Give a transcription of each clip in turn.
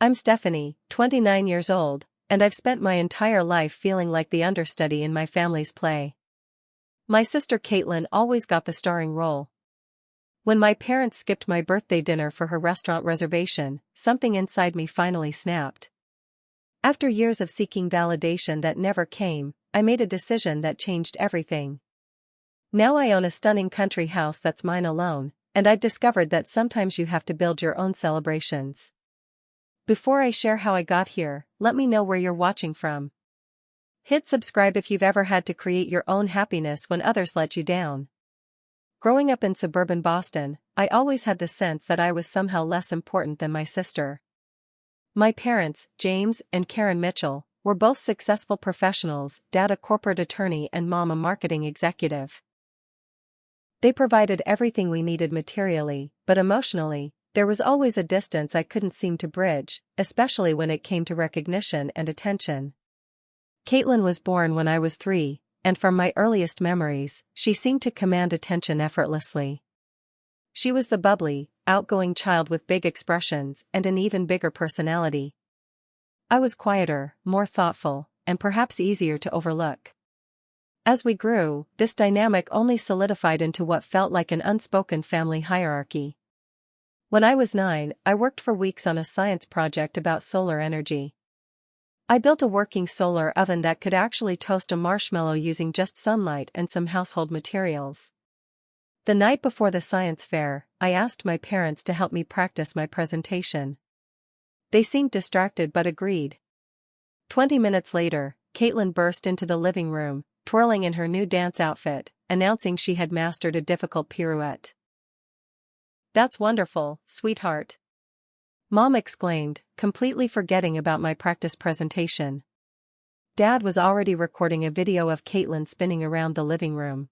I'm Stephanie, 29 years old, and I've spent my entire life feeling like the understudy in my family's play. My sister Caitlin always got the starring role. When my parents skipped my birthday dinner for her restaurant reservation, something inside me finally snapped. After years of seeking validation that never came, I made a decision that changed everything. Now I own a stunning country house that's mine alone, and I've discovered that sometimes you have to build your own celebrations. Before I share how I got here, let me know where you're watching from. Hit subscribe if you've ever had to create your own happiness when others let you down. Growing up in suburban Boston, I always had the sense that I was somehow less important than my sister. My parents, James and Karen Mitchell, were both successful professionals, dad a corporate attorney and mom a marketing executive. They provided everything we needed materially, but emotionally, there was always a distance I couldn't seem to bridge, especially when it came to recognition and attention. Caitlin was born when I was 3, and from my earliest memories, she seemed to command attention effortlessly. She was the bubbly, outgoing child with big expressions and an even bigger personality. I was quieter, more thoughtful, and perhaps easier to overlook. As we grew, this dynamic only solidified into what felt like an unspoken family hierarchy. When I was 9, I worked for weeks on a science project about solar energy. I built a working solar oven that could actually toast a marshmallow using just sunlight and some household materials. The night before the science fair, I asked my parents to help me practice my presentation. They seemed distracted but agreed. 20 minutes later, Caitlin burst into the living room, twirling in her new dance outfit, announcing she had mastered a difficult pirouette. "That's wonderful, sweetheart," Mom exclaimed, completely forgetting about my practice presentation. Dad was already recording a video of Caitlin spinning around the living room.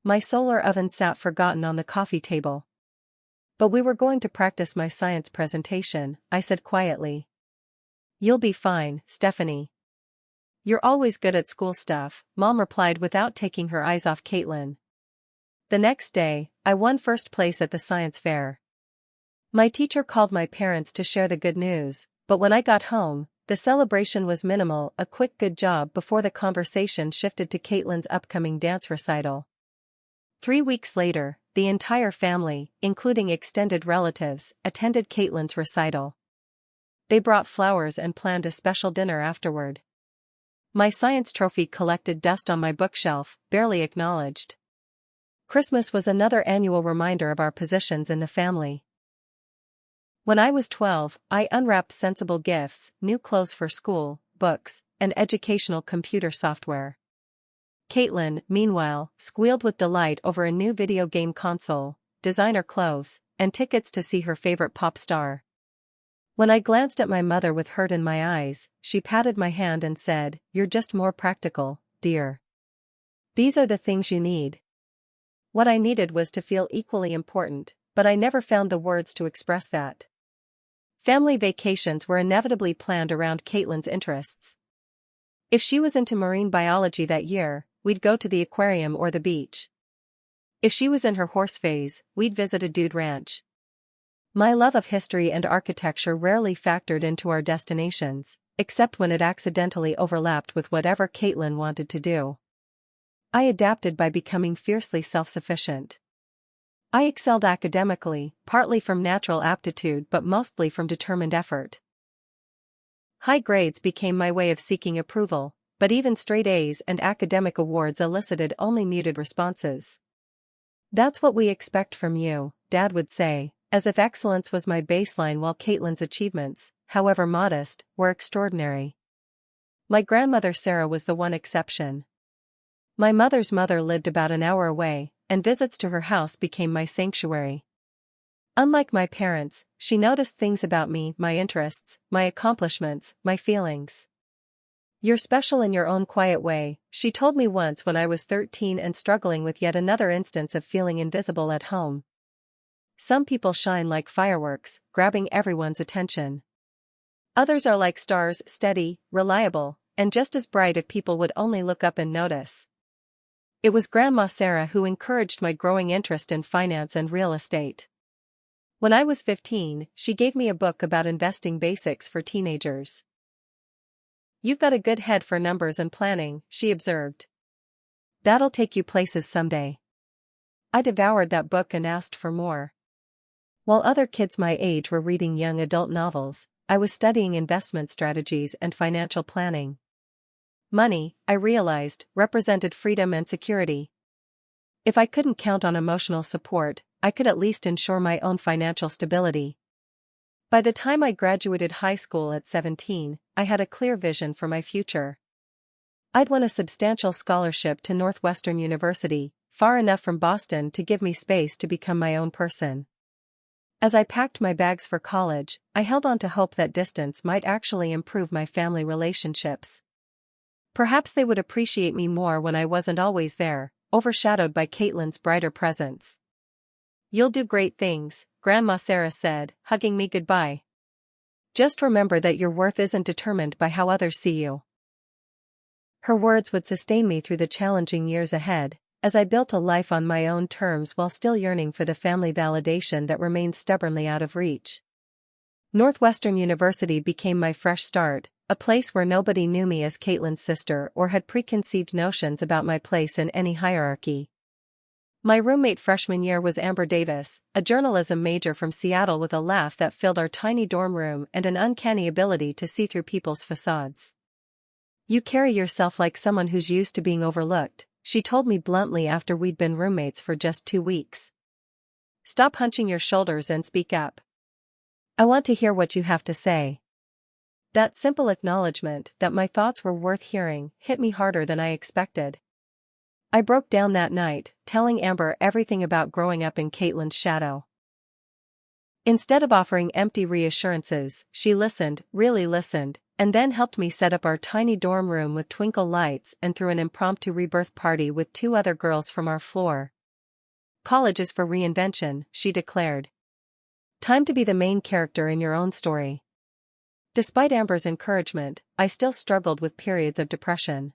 My solar oven sat forgotten on the coffee table. "But we were going to practice my science presentation," I said quietly. "You'll be fine, Stephanie. You're always good at school stuff," Mom replied without taking her eyes off Caitlin. The next day, I won first place at the science fair. My teacher called my parents to share the good news, but when I got home, the celebration was minimal, a quick good job before the conversation shifted to Caitlin's upcoming dance recital. 3 weeks later, the entire family, including extended relatives, attended Caitlin's recital. They brought flowers and planned a special dinner afterward. My science trophy collected dust on my bookshelf, barely acknowledged. Christmas was another annual reminder of our positions in the family. When I was 12, I unwrapped sensible gifts, new clothes for school, books, and educational computer software. Caitlin, meanwhile, squealed with delight over a new video game console, designer clothes, and tickets to see her favorite pop star. When I glanced at my mother with hurt in my eyes, she patted my hand and said, "You're just more practical, dear. These are the things you need." What I needed was to feel equally important, but I never found the words to express that. Family vacations were inevitably planned around Caitlin's interests. If she was into marine biology that year, we'd go to the aquarium or the beach. If she was in her horse phase, we'd visit a dude ranch. My love of history and architecture rarely factored into our destinations, except when it accidentally overlapped with whatever Caitlin wanted to do. I adapted by becoming fiercely self-sufficient. I excelled academically, partly from natural aptitude but mostly from determined effort. High grades became my way of seeking approval, but even straight A's and academic awards elicited only muted responses. "That's what we expect from you," Dad would say, as if excellence was my baseline while Caitlin's achievements, however modest, were extraordinary. My grandmother Sarah was the one exception. My mother's mother lived about an hour away, and visits to her house became my sanctuary. Unlike my parents, she noticed things about me, my interests, my accomplishments, my feelings. "You're special in your own quiet way," she told me once when I was 13 and struggling with yet another instance of feeling invisible at home. "Some people shine like fireworks, grabbing everyone's attention. Others are like stars, steady, reliable, and just as bright if people would only look up and notice." It was Grandma Sarah who encouraged my growing interest in finance and real estate. When I was 15, she gave me a book about investing basics for teenagers. "You've got a good head for numbers and planning," she observed. "That'll take you places someday." I devoured that book and asked for more. While other kids my age were reading young adult novels, I was studying investment strategies and financial planning. Money, I realized, represented freedom and security. If I couldn't count on emotional support, I could at least ensure my own financial stability. By the time I graduated high school at 17, I had a clear vision for my future. I'd won a substantial scholarship to Northwestern University, far enough from Boston to give me space to become my own person. As I packed my bags for college, I held on to hope that distance might actually improve my family relationships. Perhaps they would appreciate me more when I wasn't always there, overshadowed by Caitlin's brighter presence. "You'll do great things," Grandma Sarah said, hugging me goodbye. "Just remember that your worth isn't determined by how others see you." Her words would sustain me through the challenging years ahead, as I built a life on my own terms while still yearning for the family validation that remained stubbornly out of reach. Northwestern University became my fresh start, a place where nobody knew me as Caitlin's sister or had preconceived notions about my place in any hierarchy. My roommate freshman year was Amber Davis, a journalism major from Seattle with a laugh that filled our tiny dorm room and an uncanny ability to see through people's facades. "You carry yourself like someone who's used to being overlooked," she told me bluntly after we'd been roommates for just 2 weeks. "Stop hunching your shoulders and speak up. I want to hear what you have to say." That simple acknowledgement that my thoughts were worth hearing hit me harder than I expected. I broke down that night, telling Amber everything about growing up in Caitlin's shadow. Instead of offering empty reassurances, she listened, really listened, and then helped me set up our tiny dorm room with twinkle lights and threw an impromptu rebirth party with 2 other girls from our floor. "College is for reinvention," she declared. "Time to be the main character in your own story." Despite Amber's encouragement, I still struggled with periods of depression.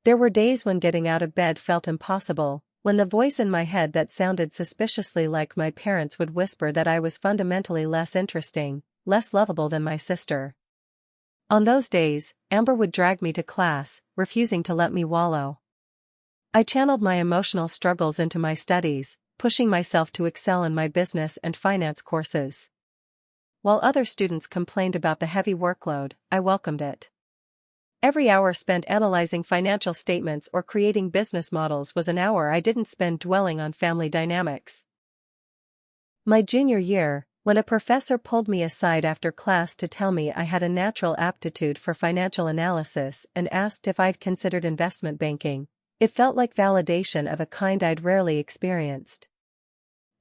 There were days when getting out of bed felt impossible, when the voice in my head that sounded suspiciously like my parents would whisper that I was fundamentally less interesting, less lovable than my sister. On those days, Amber would drag me to class, refusing to let me wallow. I channeled my emotional struggles into my studies, pushing myself to excel in my business and finance courses. While other students complained about the heavy workload, I welcomed it. Every hour spent analyzing financial statements or creating business models was an hour I didn't spend dwelling on family dynamics. My junior year, when a professor pulled me aside after class to tell me I had a natural aptitude for financial analysis and asked if I'd considered investment banking, it felt like validation of a kind I'd rarely experienced.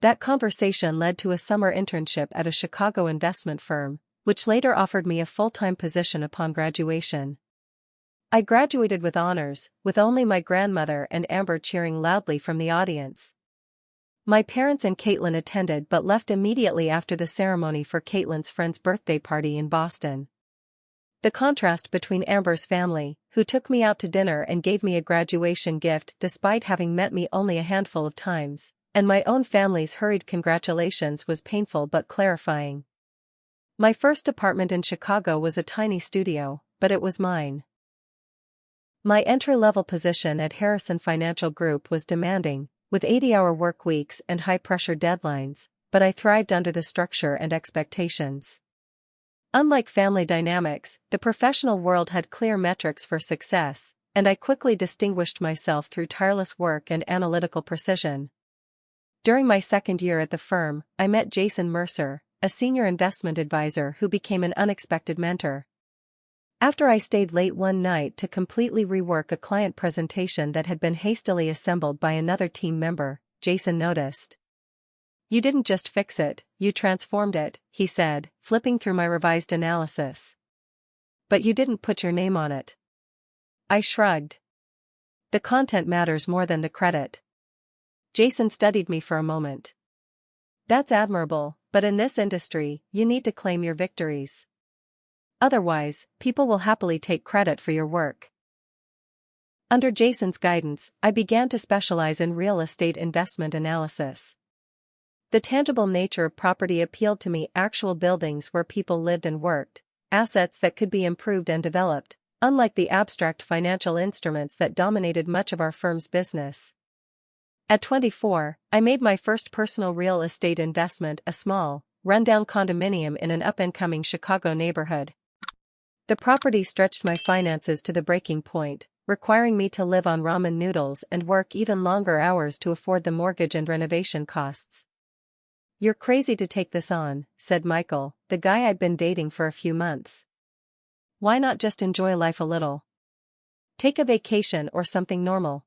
That conversation led to a summer internship at a Chicago investment firm, which later offered me a full-time position upon graduation. I graduated with honors, with only my grandmother and Amber cheering loudly from the audience. My parents and Caitlin attended but left immediately after the ceremony for Caitlin's friend's birthday party in Boston. The contrast between Amber's family, who took me out to dinner and gave me a graduation gift despite having met me only a handful of times, and my own family's hurried congratulations was painful but clarifying. My first apartment in Chicago was a tiny studio, but it was mine. My entry-level position at Harrison Financial Group was demanding, with 80-hour work weeks and high-pressure deadlines, but I thrived under the structure and expectations. Unlike family dynamics, the professional world had clear metrics for success, and I quickly distinguished myself through tireless work and analytical precision. During my second year at the firm, I met Jason Mercer, a senior investment advisor who became an unexpected mentor. After I stayed late one night to completely rework a client presentation that had been hastily assembled by another team member, Jason noticed. "You didn't just fix it, you transformed it," he said, flipping through my revised analysis. "But you didn't put your name on it." I shrugged. "The content matters more than the credit." Jason studied me for a moment. "That's admirable, but in this industry, you need to claim your victories. Otherwise, people will happily take credit for your work." Under Jason's guidance, I began to specialize in real estate investment analysis. The tangible nature of property appealed to me: actual buildings where people lived and worked, assets that could be improved and developed, unlike the abstract financial instruments that dominated much of our firm's business. At 24, I made my first personal real estate investment: a small, rundown condominium in an up-and-coming Chicago neighborhood. The property stretched my finances to the breaking point, requiring me to live on ramen noodles and work even longer hours to afford the mortgage and renovation costs. "You're crazy to take this on," said Michael, the guy I'd been dating for a few months. "Why not just enjoy life a little? Take a vacation or something normal?"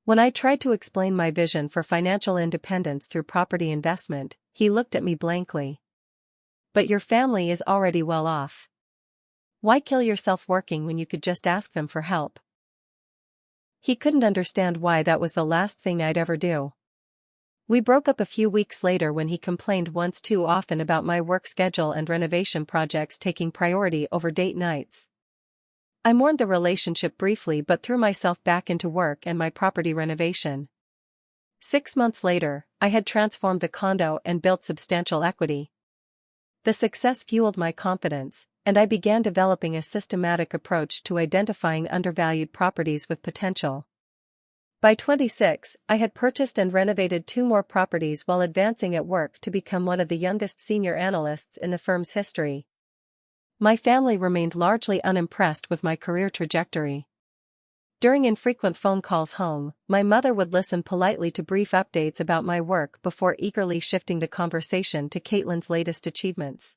When I tried to explain my vision for financial independence through property investment, he looked at me blankly. "But your family is already well off. Why kill yourself working when you could just ask them for help?" He couldn't understand why that was the last thing I'd ever do. We broke up a few weeks later when he complained once too often about my work schedule and renovation projects taking priority over date nights. I mourned the relationship briefly but threw myself back into work and my property renovation. 6 months later, I had transformed the condo and built substantial equity. The success fueled my confidence, and I began developing a systematic approach to identifying undervalued properties with potential. By 26, I had purchased and renovated 2 more properties while advancing at work to become one of the youngest senior analysts in the firm's history. My family remained largely unimpressed with my career trajectory. During infrequent phone calls home, my mother would listen politely to brief updates about my work before eagerly shifting the conversation to Caitlin's latest achievements.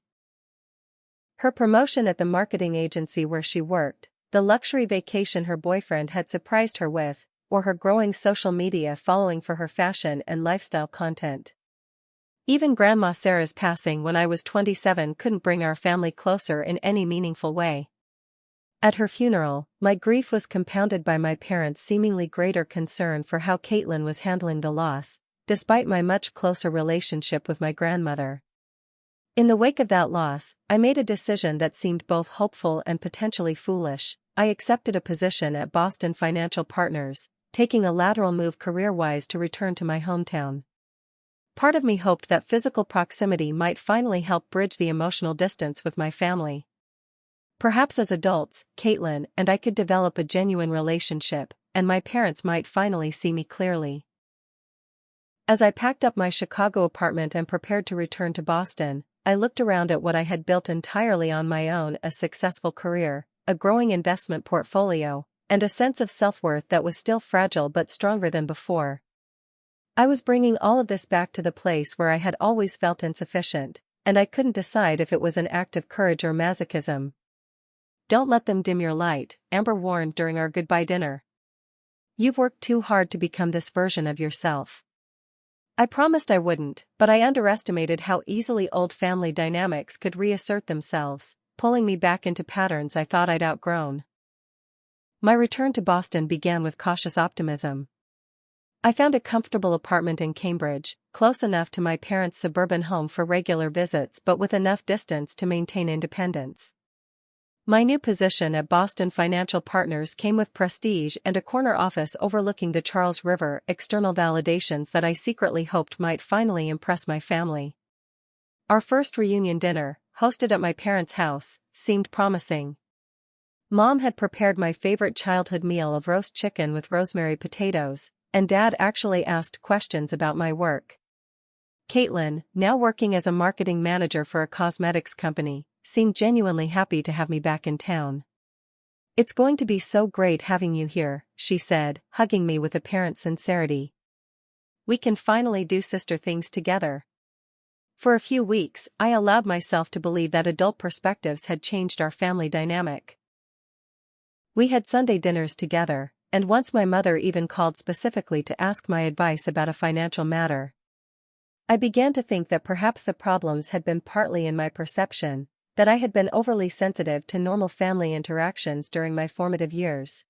Her promotion at the marketing agency where she worked, the luxury vacation her boyfriend had surprised her with, or her growing social media following for her fashion and lifestyle content. Even Grandma Sarah's passing when I was 27 couldn't bring our family closer in any meaningful way. At her funeral, my grief was compounded by my parents' seemingly greater concern for how Caitlin was handling the loss, despite my much closer relationship with my grandmother. In the wake of that loss, I made a decision that seemed both hopeful and potentially foolish. I accepted a position at Boston Financial Partners, taking a lateral move career-wise to return to my hometown. Part of me hoped that physical proximity might finally help bridge the emotional distance with my family. Perhaps as adults, Caitlin and I could develop a genuine relationship, and my parents might finally see me clearly. As I packed up my Chicago apartment and prepared to return to Boston, I looked around at what I had built entirely on my own: a successful career, a growing investment portfolio, and a sense of self-worth that was still fragile but stronger than before. I was bringing all of this back to the place where I had always felt insufficient, and I couldn't decide if it was an act of courage or masochism. "Don't let them dim your light," Amber warned during our goodbye dinner. "You've worked too hard to become this version of yourself." I promised I wouldn't, but I underestimated how easily old family dynamics could reassert themselves, pulling me back into patterns I thought I'd outgrown. My return to Boston began with cautious optimism. I found a comfortable apartment in Cambridge, close enough to my parents' suburban home for regular visits but with enough distance to maintain independence. My new position at Boston Financial Partners came with prestige and a corner office overlooking the Charles River, external validations that I secretly hoped might finally impress my family. Our first reunion dinner, hosted at my parents' house, seemed promising. Mom had prepared my favorite childhood meal of roast chicken with rosemary potatoes, and Dad actually asked questions about my work. Caitlin, now working as a marketing manager for a cosmetics company, seemed genuinely happy to have me back in town. "It's going to be so great having you here," she said, hugging me with apparent sincerity. "We can finally do sister things together." For a few weeks, I allowed myself to believe that adult perspectives had changed our family dynamic. We had Sunday dinners together, and once my mother even called specifically to ask my advice about a financial matter. I began to think that perhaps the problems had been partly in my perception, that I had been overly sensitive to normal family interactions during my formative years.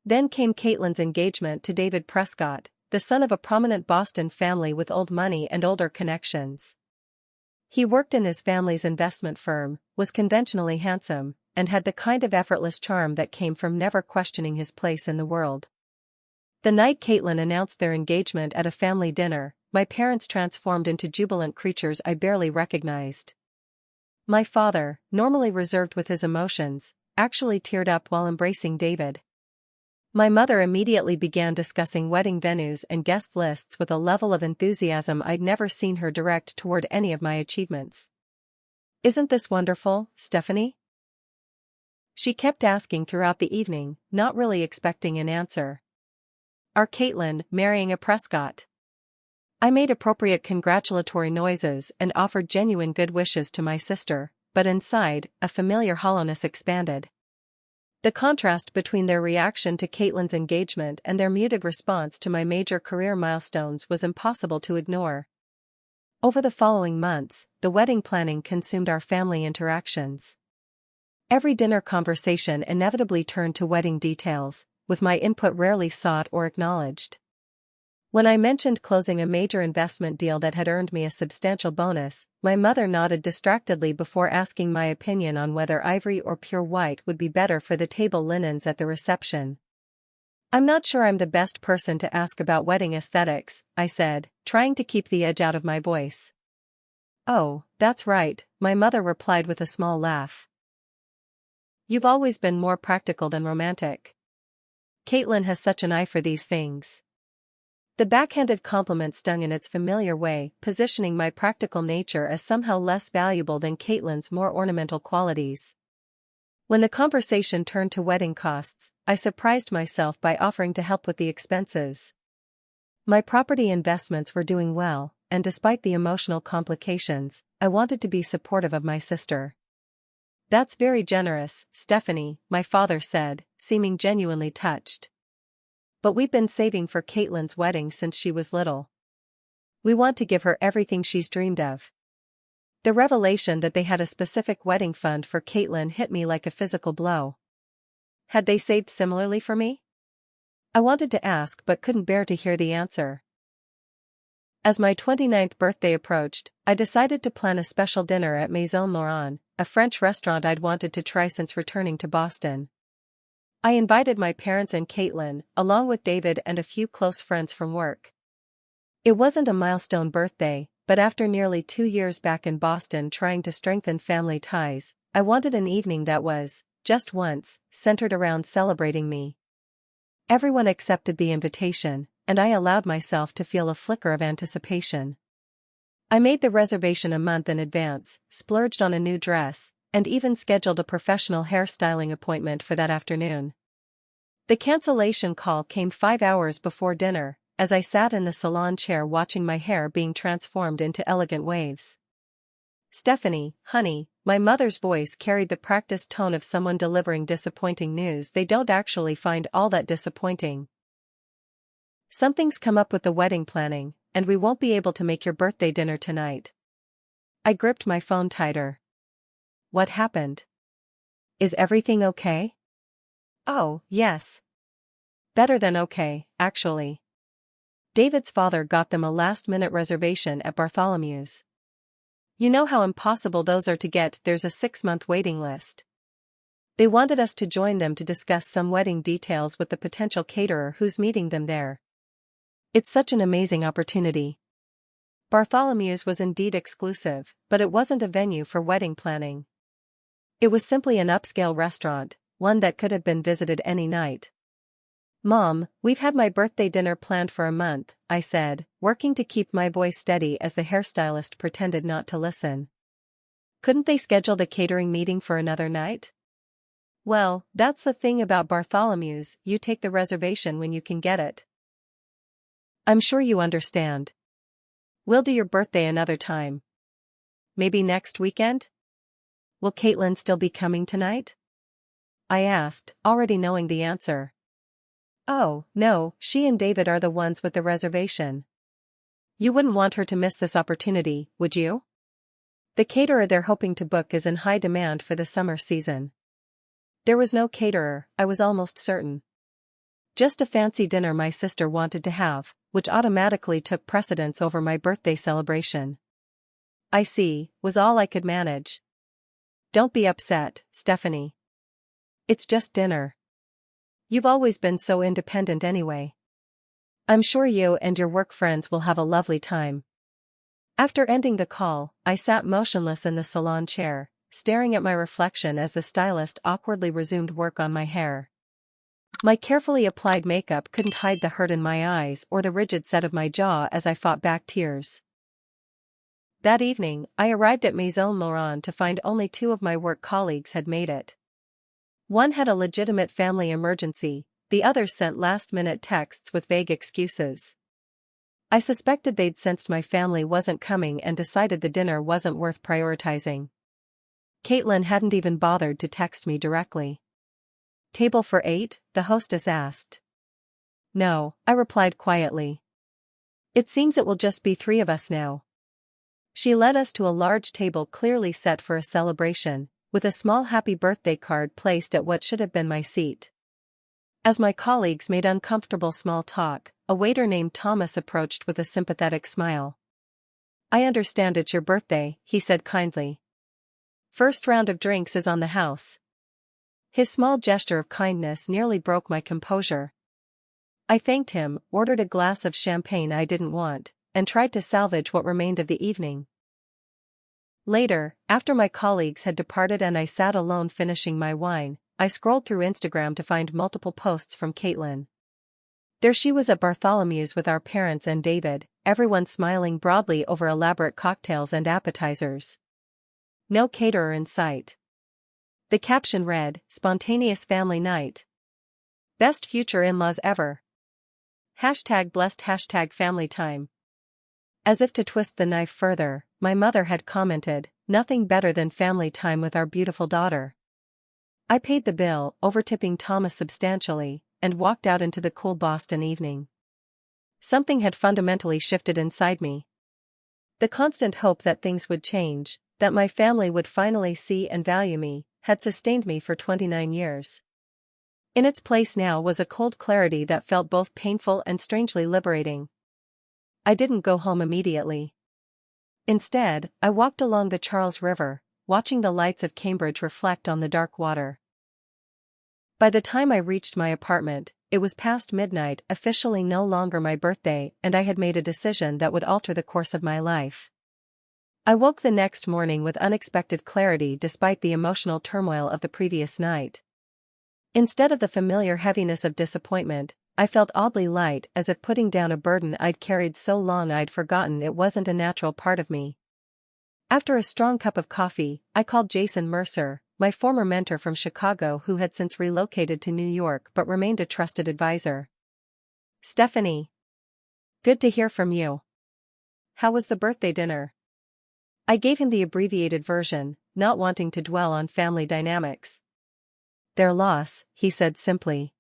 Then came Caitlin's engagement to David Prescott, the son of a prominent Boston family with old money and older connections. He worked in his family's investment firm, was conventionally handsome, and had the kind of effortless charm that came from never questioning his place in the world. The night Caitlin announced their engagement at a family dinner, my parents transformed into jubilant creatures I barely recognized. My father, normally reserved with his emotions, actually teared up while embracing David. My mother immediately began discussing wedding venues and guest lists with a level of enthusiasm I'd never seen her direct toward any of my achievements. "Isn't this wonderful, Stephanie?" she kept asking throughout the evening, not really expecting an answer. "Our Caitlin marrying a Prescott?" I made appropriate congratulatory noises and offered genuine good wishes to my sister, but inside, a familiar hollowness expanded. The contrast between their reaction to Caitlin's engagement and their muted response to my major career milestones was impossible to ignore. Over the following months, the wedding planning consumed our family interactions. Every dinner conversation inevitably turned to wedding details, with my input rarely sought or acknowledged. When I mentioned closing a major investment deal that had earned me a substantial bonus, my mother nodded distractedly before asking my opinion on whether ivory or pure white would be better for the table linens at the reception. "I'm not sure I'm the best person to ask about wedding aesthetics," I said, trying to keep the edge out of my voice. "Oh, that's right," my mother replied with a small laugh. "You've always been more practical than romantic. Caitlin has such an eye for these things." The backhanded compliment stung in its familiar way, positioning my practical nature as somehow less valuable than Caitlin's more ornamental qualities. When the conversation turned to wedding costs, I surprised myself by offering to help with the expenses. My property investments were doing well, and despite the emotional complications, I wanted to be supportive of my sister. "That's very generous, Stephanie," my father said, seeming genuinely touched. "But we've been saving for Caitlin's wedding since she was little. We want to give her everything she's dreamed of." The revelation that they had a specific wedding fund for Caitlin hit me like a physical blow. Had they saved similarly for me? I wanted to ask but couldn't bear to hear the answer. As my 29th birthday approached, I decided to plan a special dinner at Maison Laurent, a French restaurant I'd wanted to try since returning to Boston. I invited my parents and Caitlin, along with David and a few close friends from work. It wasn't a milestone birthday, but after nearly 2 years back in Boston trying to strengthen family ties, I wanted an evening that was, just once, centered around celebrating me. Everyone accepted the invitation, and I allowed myself to feel a flicker of anticipation. I made the reservation a month in advance, splurged on a new dress, and even scheduled a professional hairstyling appointment for that afternoon. The cancellation call came 5 hours before dinner, as I sat in the salon chair watching my hair being transformed into elegant waves. "Stephanie, honey," my mother's voice carried the practiced tone of someone delivering disappointing news they don't actually find all that disappointing. "Something's come up with the wedding planning, and we won't be able to make your birthday dinner tonight." I gripped my phone tighter. What happened? Is everything okay? Oh, yes. Better than okay, actually. David's father got them a last-minute reservation at Bartholomew's. You know how impossible those are to get, there's a 6-month waiting list. They wanted us to join them to discuss some wedding details with the potential caterer who's meeting them there. It's such an amazing opportunity. Bartholomew's was indeed exclusive, but it wasn't a venue for wedding planning. It was simply an upscale restaurant, one that could have been visited any night. "Mom, we've had my birthday dinner planned for a month," I said, working to keep my voice steady as the hairstylist pretended not to listen. "Couldn't they schedule the catering meeting for another night?" "Well, that's the thing about Bartholomew's, you take the reservation when you can get it. I'm sure you understand. We'll do your birthday another time. Maybe next weekend? Will Caitlin still be coming tonight?" I asked, already knowing the answer. "Oh, no, she and David are the ones with the reservation. You wouldn't want her to miss this opportunity, would you? The caterer they're hoping to book is in high demand for the summer season." There was no caterer, I was almost certain. Just a fancy dinner my sister wanted to have, which automatically took precedence over my birthday celebration. "I see," was all I could manage. "Don't be upset, Stephanie. It's just dinner. You've always been so independent anyway." I'm sure you and your work friends will have a lovely time. After ending the call, I sat motionless in the salon chair, staring at my reflection as the stylist awkwardly resumed work on my hair. My carefully applied makeup couldn't hide the hurt in my eyes or the rigid set of my jaw as I fought back tears. That evening, I arrived at Maison Laurent to find only two of my work colleagues had made it. One had a legitimate family emergency, the others sent last-minute texts with vague excuses. I suspected they'd sensed my family wasn't coming and decided the dinner wasn't worth prioritizing. Caitlin hadn't even bothered to text me directly. "Table for 8?" the hostess asked. "No," I replied quietly. "It seems it will just be 3 of us now." She led us to a large table clearly set for a celebration, with a small happy birthday card placed at what should have been my seat. As my colleagues made uncomfortable small talk, a waiter named Thomas approached with a sympathetic smile. "I understand it's your birthday," he said kindly. "First round of drinks is on the house." His small gesture of kindness nearly broke my composure. I thanked him, ordered a glass of champagne I didn't want, and tried to salvage what remained of the evening. Later, after my colleagues had departed and I sat alone finishing my wine, I scrolled through Instagram to find multiple posts from Caitlin. There she was at Bartholomew's with our parents and David, everyone smiling broadly over elaborate cocktails and appetizers. No caterer in sight. The caption read, "Spontaneous family night. Best future in-laws ever. #blessed #family time." As if to twist the knife further, my mother had commented, "Nothing better than family time with our beautiful daughter." I paid the bill, overtipping Thomas substantially, and walked out into the cool Boston evening. Something had fundamentally shifted inside me. The constant hope that things would change, that my family would finally see and value me, had sustained me for 29 years. In its place now was a cold clarity that felt both painful and strangely liberating. I didn't go home immediately. Instead, I walked along the Charles River, watching the lights of Cambridge reflect on the dark water. By the time I reached my apartment, it was past midnight, officially no longer my birthday, and I had made a decision that would alter the course of my life. I woke the next morning with unexpected clarity despite the emotional turmoil of the previous night. Instead of the familiar heaviness of disappointment, I felt oddly light, as if putting down a burden I'd carried so long I'd forgotten it wasn't a natural part of me. After a strong cup of coffee, I called Jason Mercer, my former mentor from Chicago who had since relocated to New York but remained a trusted advisor. "Stephanie. Good to hear from you. How was the birthday dinner?" I gave him the abbreviated version, not wanting to dwell on family dynamics. "Their loss," he said simply.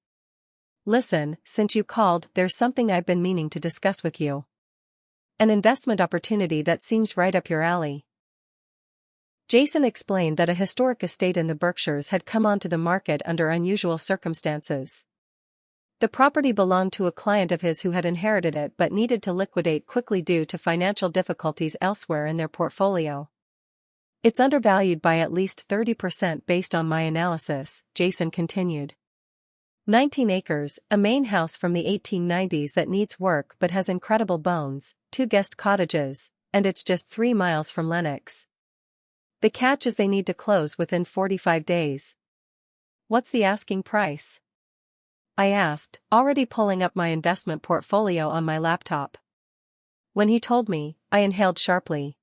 "Listen, since you called, there's something I've been meaning to discuss with you. An investment opportunity that seems right up your alley." Jason explained that a historic estate in the Berkshires had come onto the market under unusual circumstances. The property belonged to a client of his who had inherited it but needed to liquidate quickly due to financial difficulties elsewhere in their portfolio. "It's undervalued by at least 30% based on my analysis," Jason continued. 19 acres, a main house from the 1890s that needs work but has incredible bones, 2 guest cottages, and it's just 3 miles from Lenox. The catch is they need to close within 45 days. "What's the asking price?" I asked, already pulling up my investment portfolio on my laptop. When he told me, I inhaled sharply.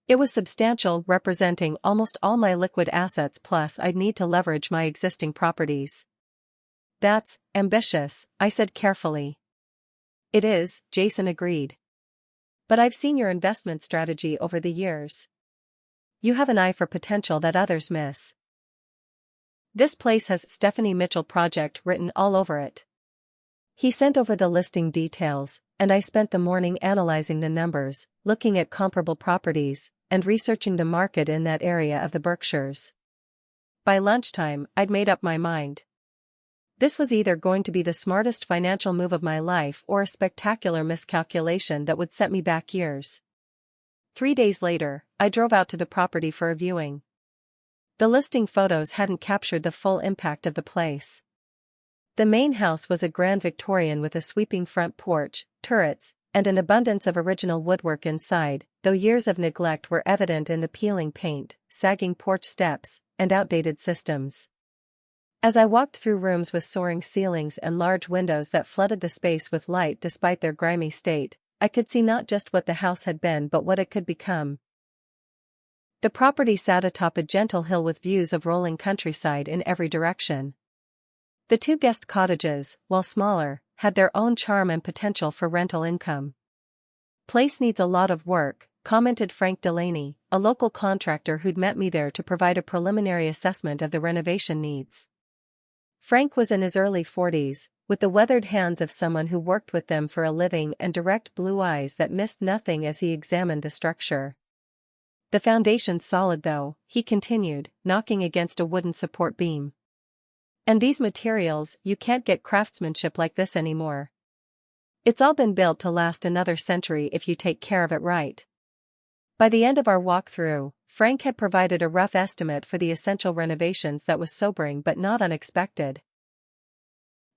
It was substantial, representing almost all my liquid assets, plus I'd need to leverage my existing properties. "That's ambitious," I said carefully. "It is," Jason agreed. "But I've seen your investment strategy over the years. You have an eye for potential that others miss. This place has Stephanie Mitchell Project written all over it." He sent over the listing details, and I spent the morning analyzing the numbers, looking at comparable properties, and researching the market in that area of the Berkshires. By lunchtime, I'd made up my mind. This was either going to be the smartest financial move of my life or a spectacular miscalculation that would set me back years. 3 days later, I drove out to the property for a viewing. The listing photos hadn't captured the full impact of the place. The main house was a grand Victorian with a sweeping front porch, turrets, and an abundance of original woodwork inside, though years of neglect were evident in the peeling paint, sagging porch steps, and outdated systems. As I walked through rooms with soaring ceilings and large windows that flooded the space with light despite their grimy state, I could see not just what the house had been but what it could become. The property sat atop a gentle hill with views of rolling countryside in every direction. The two guest cottages, while smaller, had their own charm and potential for rental income. "Place needs a lot of work," commented Frank Delaney, a local contractor who'd met me there to provide a preliminary assessment of the renovation needs. Frank was in his early 40s, with the weathered hands of someone who worked with them for a living and direct blue eyes that missed nothing as he examined the structure. "The foundation's solid though," he continued, knocking against a wooden support beam. "And these materials, you can't get craftsmanship like this anymore. It's all been built to last another century if you take care of it right." By the end of our walkthrough, Frank had provided a rough estimate for the essential renovations that was sobering but not unexpected.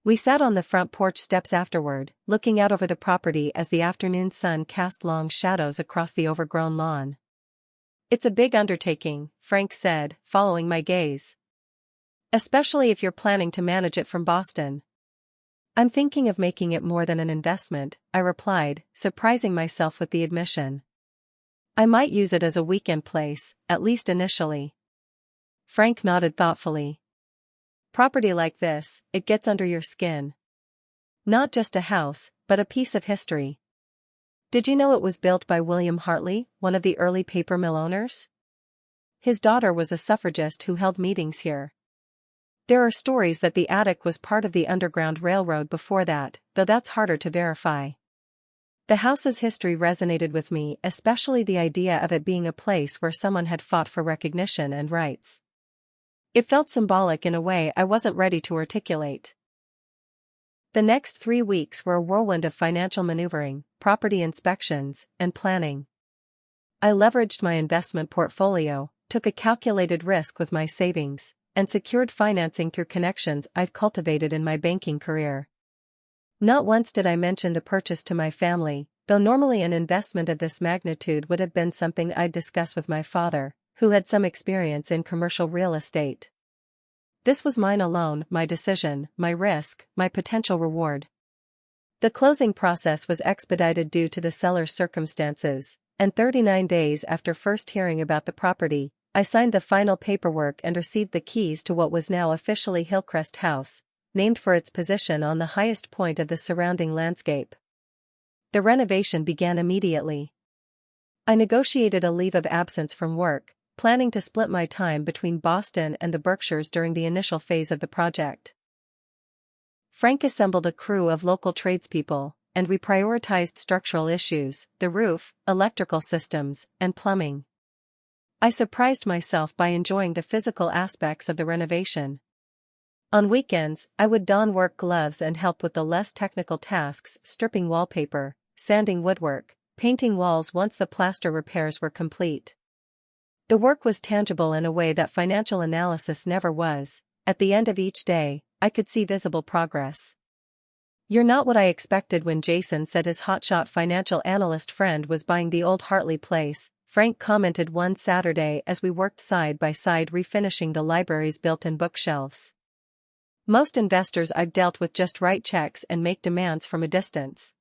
We sat on the front porch steps afterward, looking out over the property as the afternoon sun cast long shadows across the overgrown lawn. "It's a big undertaking," Frank said, following my gaze. "Especially if you're planning to manage it from Boston." "I'm thinking of making it more than an investment," I replied, surprising myself with the admission. "I might use it as a weekend place, at least initially." Frank nodded thoughtfully. "Property like this, it gets under your skin. Not just a house, but a piece of history. Did you know it was built by William Hartley, one of the early paper mill owners? His daughter was a suffragist who held meetings here. There are stories that the attic was part of the Underground Railroad before that, though that's harder to verify." The house's history resonated with me, especially the idea of it being a place where someone had fought for recognition and rights. It felt symbolic in a way I wasn't ready to articulate. The next 3 weeks were a whirlwind of financial maneuvering, property inspections, and planning. I leveraged my investment portfolio, took a calculated risk with my savings, and secured financing through connections I'd cultivated in my banking career. Not once did I mention the purchase to my family, though normally an investment of this magnitude would have been something I'd discuss with my father, who had some experience in commercial real estate. This was mine alone, my decision, my risk, my potential reward. The closing process was expedited due to the seller's circumstances, and 39 days after first hearing about the property, I signed the final paperwork and received the keys to what was now officially Hillcrest House, named for its position on the highest point of the surrounding landscape. The renovation began immediately. I negotiated a leave of absence from work, planning to split my time between Boston and the Berkshires during the initial phase of the project. Frank assembled a crew of local tradespeople, and we prioritized structural issues, the roof, electrical systems, and plumbing. I surprised myself by enjoying the physical aspects of the renovation. On weekends, I would don work gloves and help with the less technical tasks: stripping wallpaper, sanding woodwork, painting walls once the plaster repairs were complete. The work was tangible in a way that financial analysis never was. At the end of each day, I could see visible progress. "You're not what I expected when Jason said his hotshot financial analyst friend was buying the old Hartley place," Frank commented one Saturday as we worked side by side refinishing the library's built-in bookshelves. "Most investors I've dealt with just write checks and make demands from a distance.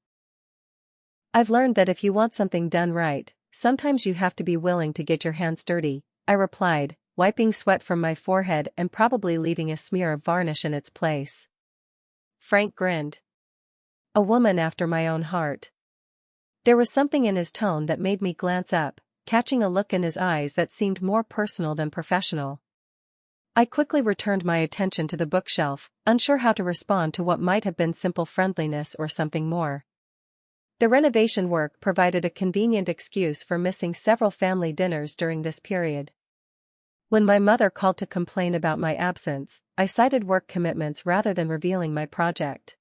I've learned that if you want something done right, sometimes you have to be willing to get your hands dirty," I replied, wiping sweat from my forehead and probably leaving a smear of varnish in its place. Frank grinned. "A woman after my own heart." There was something in his tone that made me glance up, catching a look in his eyes that seemed more personal than professional. I quickly returned my attention to the bookshelf, unsure how to respond to what might have been simple friendliness or something more. The renovation work provided a convenient excuse for missing several family dinners during this period. When my mother called to complain about my absence, I cited work commitments rather than revealing my project.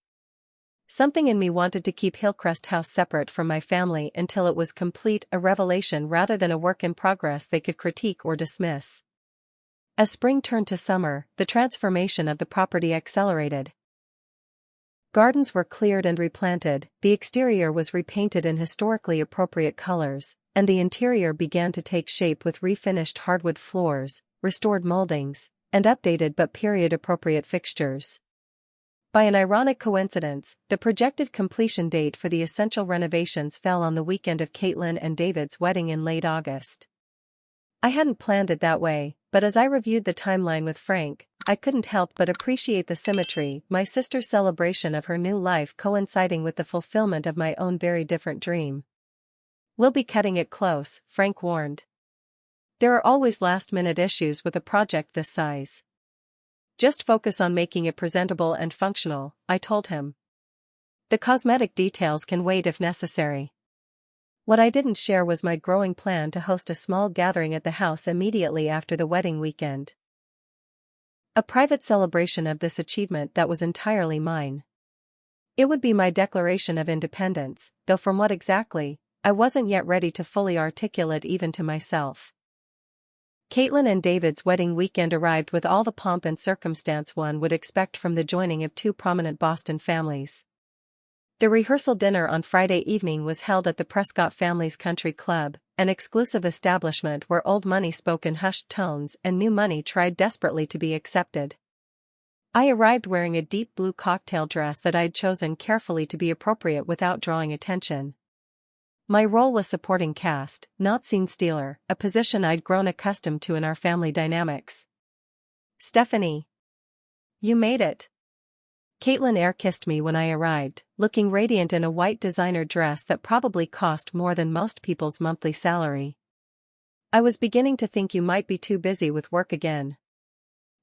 Something in me wanted to keep Hillcrest House separate from my family until it was complete, a revelation rather than a work in progress they could critique or dismiss. As spring turned to summer, the transformation of the property accelerated. Gardens were cleared and replanted, the exterior was repainted in historically appropriate colors, and the interior began to take shape with refinished hardwood floors, restored moldings, and updated but period-appropriate fixtures. By an ironic coincidence, the projected completion date for the essential renovations fell on the weekend of Caitlin and David's wedding in late August. I hadn't planned it that way, but as I reviewed the timeline with Frank, I couldn't help but appreciate the symmetry, my sister's celebration of her new life coinciding with the fulfillment of my own very different dream. "We'll be cutting it close," Frank warned. "There are always last-minute issues with a project this size. Just focus on making it presentable and functional," I told him. "The cosmetic details can wait if necessary." What I didn't share was my growing plan to host a small gathering at the house immediately after the wedding weekend. A private celebration of this achievement that was entirely mine. It would be my declaration of independence, though from what exactly, I wasn't yet ready to fully articulate even to myself. Caitlin and David's wedding weekend arrived with all the pomp and circumstance one would expect from the joining of two prominent Boston families. The rehearsal dinner on Friday evening was held at the Prescott Family's Country Club, an exclusive establishment where old money spoke in hushed tones and new money tried desperately to be accepted. I arrived wearing a deep blue cocktail dress that I'd chosen carefully to be appropriate without drawing attention. My role was supporting cast, not scene stealer, a position I'd grown accustomed to in our family dynamics. "Stephanie, you made it." Caitlin air-kissed me when I arrived, looking radiant in a white designer dress that probably cost more than most people's monthly salary. "I was beginning to think you might be too busy with work again."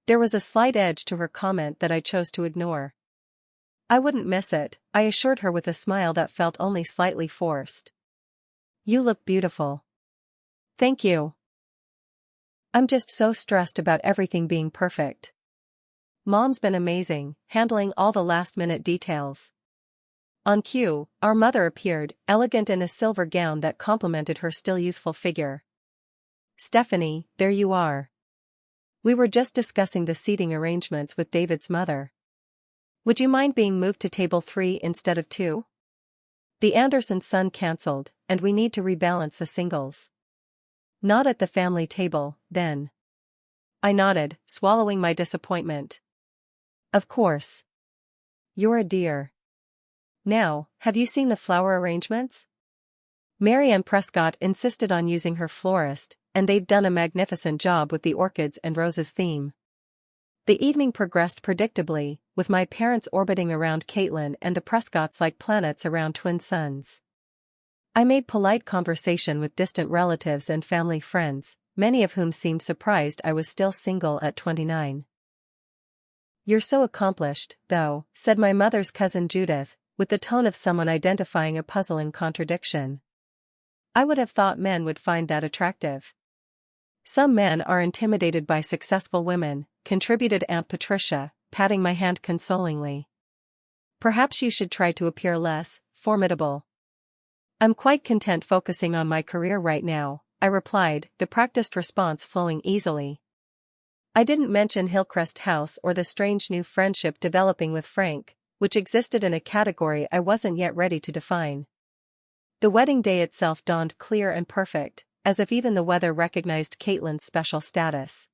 There was a slight edge to her comment that I chose to ignore. "I wouldn't miss it," I assured her with a smile that felt only slightly forced. "You look beautiful." "Thank you. I'm just so stressed about everything being perfect." Mom's been amazing, handling all the last-minute details. On cue, our mother appeared, elegant in a silver gown that complemented her still youthful figure. "Stephanie, there you are. We were just discussing the seating arrangements with David's mother. Would you mind being moved to table 3 instead of 2? The Andersons' son cancelled, and we need to rebalance the singles." "Not at the family table, then." I nodded, swallowing my disappointment. "Of course. You're a dear. Now, have you seen the flower arrangements?" Mary Ann Prescott insisted on using her florist, and they've done a magnificent job with the orchids and roses theme. The evening progressed predictably, with my parents orbiting around Caitlin and the Prescotts like planets around twin suns. I made polite conversation with distant relatives and family friends, many of whom seemed surprised I was still single at 29. "You're so accomplished, though," said my mother's cousin Judith, with the tone of someone identifying a puzzling contradiction. "I would have thought men would find that attractive." "Some men are intimidated by successful women," contributed Aunt Patricia, patting my hand consolingly. "Perhaps you should try to appear less formidable." "I'm quite content focusing on my career right now," I replied, the practiced response flowing easily. I didn't mention Hillcrest House or the strange new friendship developing with Frank, which existed in a category I wasn't yet ready to define. The wedding day itself dawned clear and perfect, as if even the weather recognized Caitlin's special status.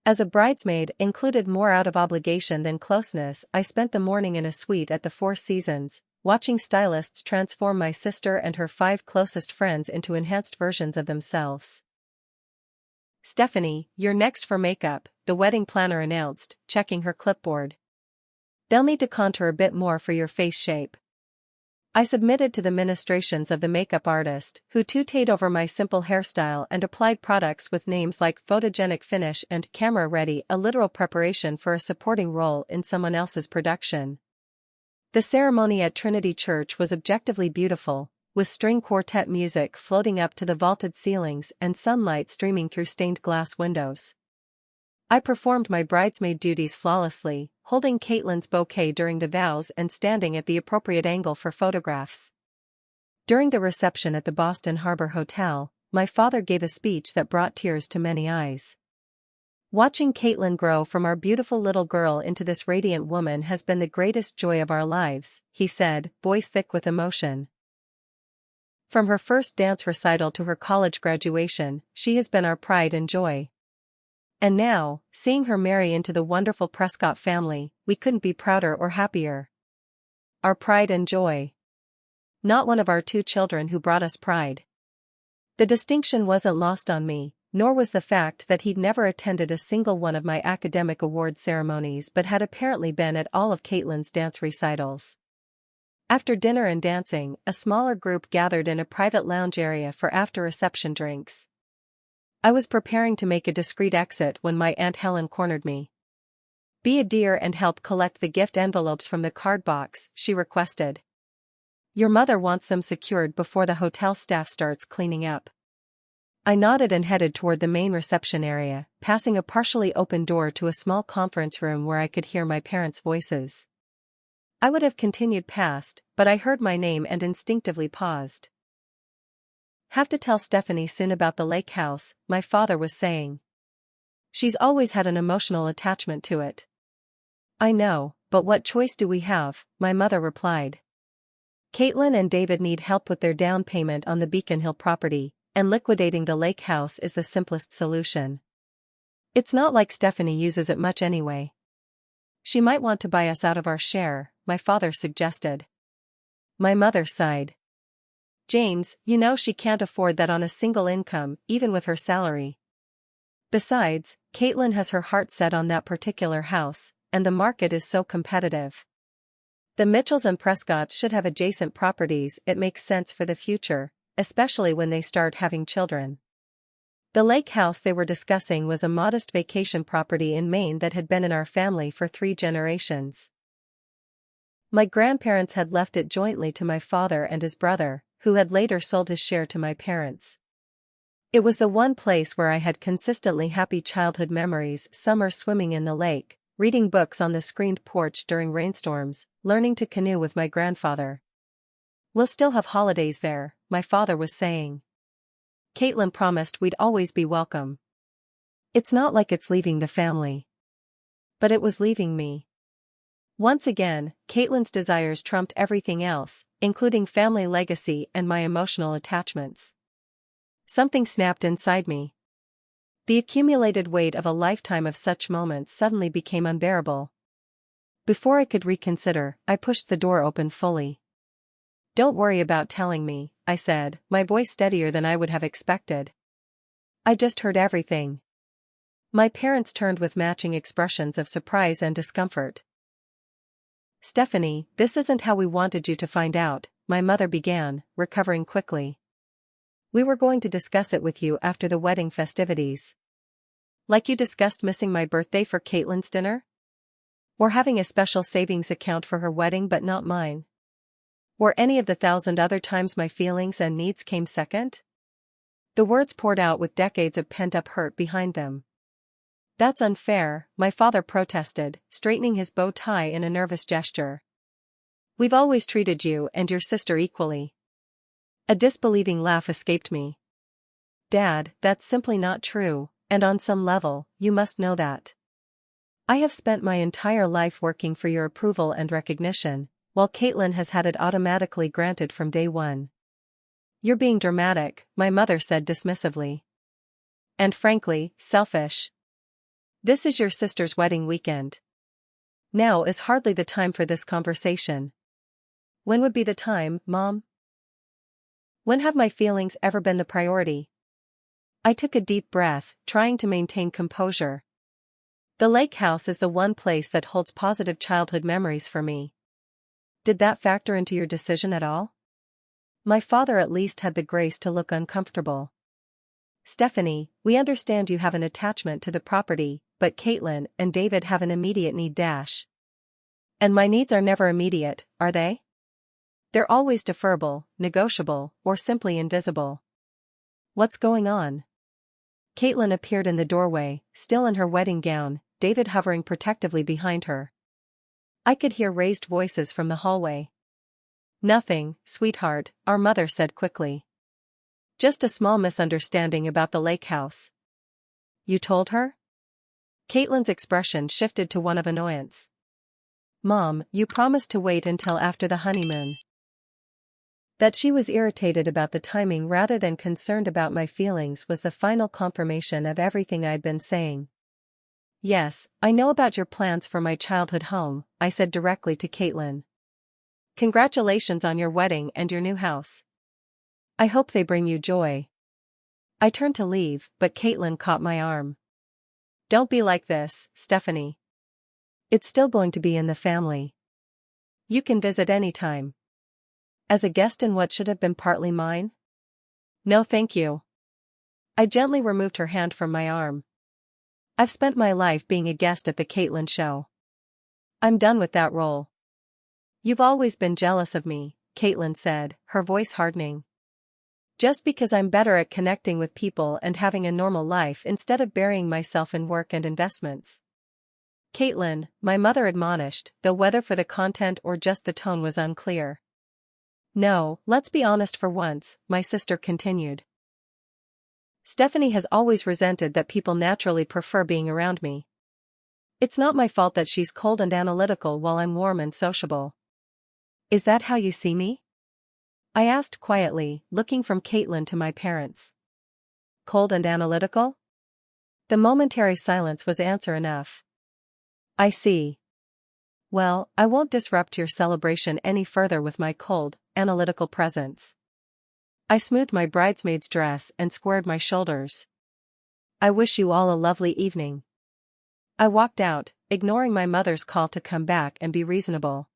As a bridesmaid included more out of obligation than closeness, I spent the morning in a suite at the Four Seasons, watching stylists transform my sister and her 5 closest friends into enhanced versions of themselves. "Stephanie, you're next for makeup," the wedding planner announced, checking her clipboard. "They'll need to contour a bit more for your face shape." I submitted to the ministrations of the makeup artist, who tutored over my simple hairstyle and applied products with names like photogenic finish and camera ready, a literal preparation for a supporting role in someone else's production. The ceremony at Trinity Church was objectively beautiful, with string quartet music floating up to the vaulted ceilings and sunlight streaming through stained glass windows. I performed my bridesmaid duties flawlessly, holding Caitlin's bouquet during the vows and standing at the appropriate angle for photographs. During the reception at the Boston Harbor Hotel, my father gave a speech that brought tears to many eyes. Watching Caitlin grow from our beautiful little girl into this radiant woman has been the greatest joy of our lives, he said, voice thick with emotion. From her first dance recital to her college graduation, she has been our pride and joy. And now, seeing her marry into the wonderful Prescott family, we couldn't be prouder or happier. Our pride and joy. Not one of our 2 children who brought us pride. The distinction wasn't lost on me, nor was the fact that he'd never attended a single one of my academic award ceremonies but had apparently been at all of Caitlin's dance recitals. After dinner and dancing, a smaller group gathered in a private lounge area for after-reception drinks. I was preparing to make a discreet exit when my Aunt Helen cornered me. "Be a dear and help collect the gift envelopes from the card box," she requested. "Your mother wants them secured before the hotel staff starts cleaning up." I nodded and headed toward the main reception area, passing a partially open door to a small conference room where I could hear my parents' voices. I would have continued past, but I heard my name and instinctively paused. "Have to tell Stephanie soon about the lake house," my father was saying. "She's always had an emotional attachment to it." "I know, but what choice do we have?" my mother replied. "Caitlin and David need help with their down payment on the Beacon Hill property, and liquidating the lake house is the simplest solution. It's not like Stephanie uses it much anyway." "She might want to buy us out of our share," my father suggested. My mother sighed. "James, you know she can't afford that on a single income, even with her salary. Besides, Caitlin has her heart set on that particular house, and the market is so competitive. The Mitchells and Prescotts should have adjacent properties. It makes sense for the future, especially when they start having children." The lake house they were discussing was a modest vacation property in Maine that had been in our family for 3 generations. My grandparents had left it jointly to my father and his brother, who had later sold his share to my parents. It was the one place where I had consistently happy childhood memories: summer swimming in the lake, reading books on the screened porch during rainstorms, learning to canoe with my grandfather. "We'll still have holidays there," my father was saying. "Caitlin promised we'd always be welcome." It's not like it's leaving the family. But it was leaving me. Once again, Caitlin's desires trumped everything else, including family legacy and my emotional attachments. Something snapped inside me. The accumulated weight of a lifetime of such moments suddenly became unbearable. Before I could reconsider, I pushed the door open fully. "Don't worry about telling me," I said, my voice steadier than I would have expected. "I just heard everything." My parents turned with matching expressions of surprise and discomfort. "Stephanie, this isn't how we wanted you to find out," my mother began, recovering quickly. "We were going to discuss it with you after the wedding festivities. Like you discussed missing my birthday for Caitlin's dinner? Or having a special savings account for her wedding but not mine? Or any of the 1,000 other times my feelings and needs came second?" The words poured out with decades of pent-up hurt behind them. "That's unfair," my father protested, straightening his bow tie in a nervous gesture. "We've always treated you and your sister equally." A disbelieving laugh escaped me. "Dad, that's simply not true, and on some level, you must know that. I have spent my entire life working for your approval and recognition, while Caitlin has had it automatically granted from day one." "You're being dramatic," my mother said dismissively. "And frankly, selfish. This is your sister's wedding weekend. Now is hardly the time for this conversation." "When would be the time, Mom? When have my feelings ever been the priority?" I took a deep breath, trying to maintain composure. "The lake house is the one place that holds positive childhood memories for me. Did that factor into your decision at all?" My father at least had the grace to look uncomfortable. "Stephanie, we understand you have an attachment to the property, but Caitlin and David have an immediate need dash. And my needs are never immediate, are they? They're always deferrable, negotiable, or simply invisible." "What's going on?" Caitlin appeared in the doorway, still in her wedding gown, David hovering protectively behind her. I could hear raised voices from the hallway. "Nothing, sweetheart," our mother said quickly. "Just a small misunderstanding about the lake house." "You told her?" Caitlin's expression shifted to one of annoyance. Mom, you promised to wait until after the honeymoon. That she was irritated about the timing rather than concerned about my feelings was the final confirmation of everything I'd been saying. Yes, I know about your plans for my childhood home, I said directly to Caitlin. Congratulations on your wedding and your new house. I hope they bring you joy. I turned to leave, but Caitlin caught my arm. Don't be like this, Stephanie. It's still going to be in the family. You can visit anytime. As a guest in what should have been partly mine? No thank you. I gently removed her hand from my arm. I've spent my life being a guest at the Caitlin show. I'm done with that role. You've always been jealous of me, Caitlin said, her voice hardening. Just because I'm better at connecting with people and having a normal life instead of burying myself in work and investments. Caitlin, my mother admonished, though whether for the content or just the tone was unclear. No, let's be honest for once, my sister continued. Stephanie has always resented that people naturally prefer being around me. It's not my fault that she's cold and analytical while I'm warm and sociable. Is that how you see me? I asked quietly, looking from Caitlin to my parents. Cold and analytical? The momentary silence was answer enough. I see. Well, I won't disrupt your celebration any further with my cold, analytical presence. I smoothed my bridesmaid's dress and squared my shoulders. I wish you all a lovely evening. I walked out, ignoring my mother's call to come back and be reasonable.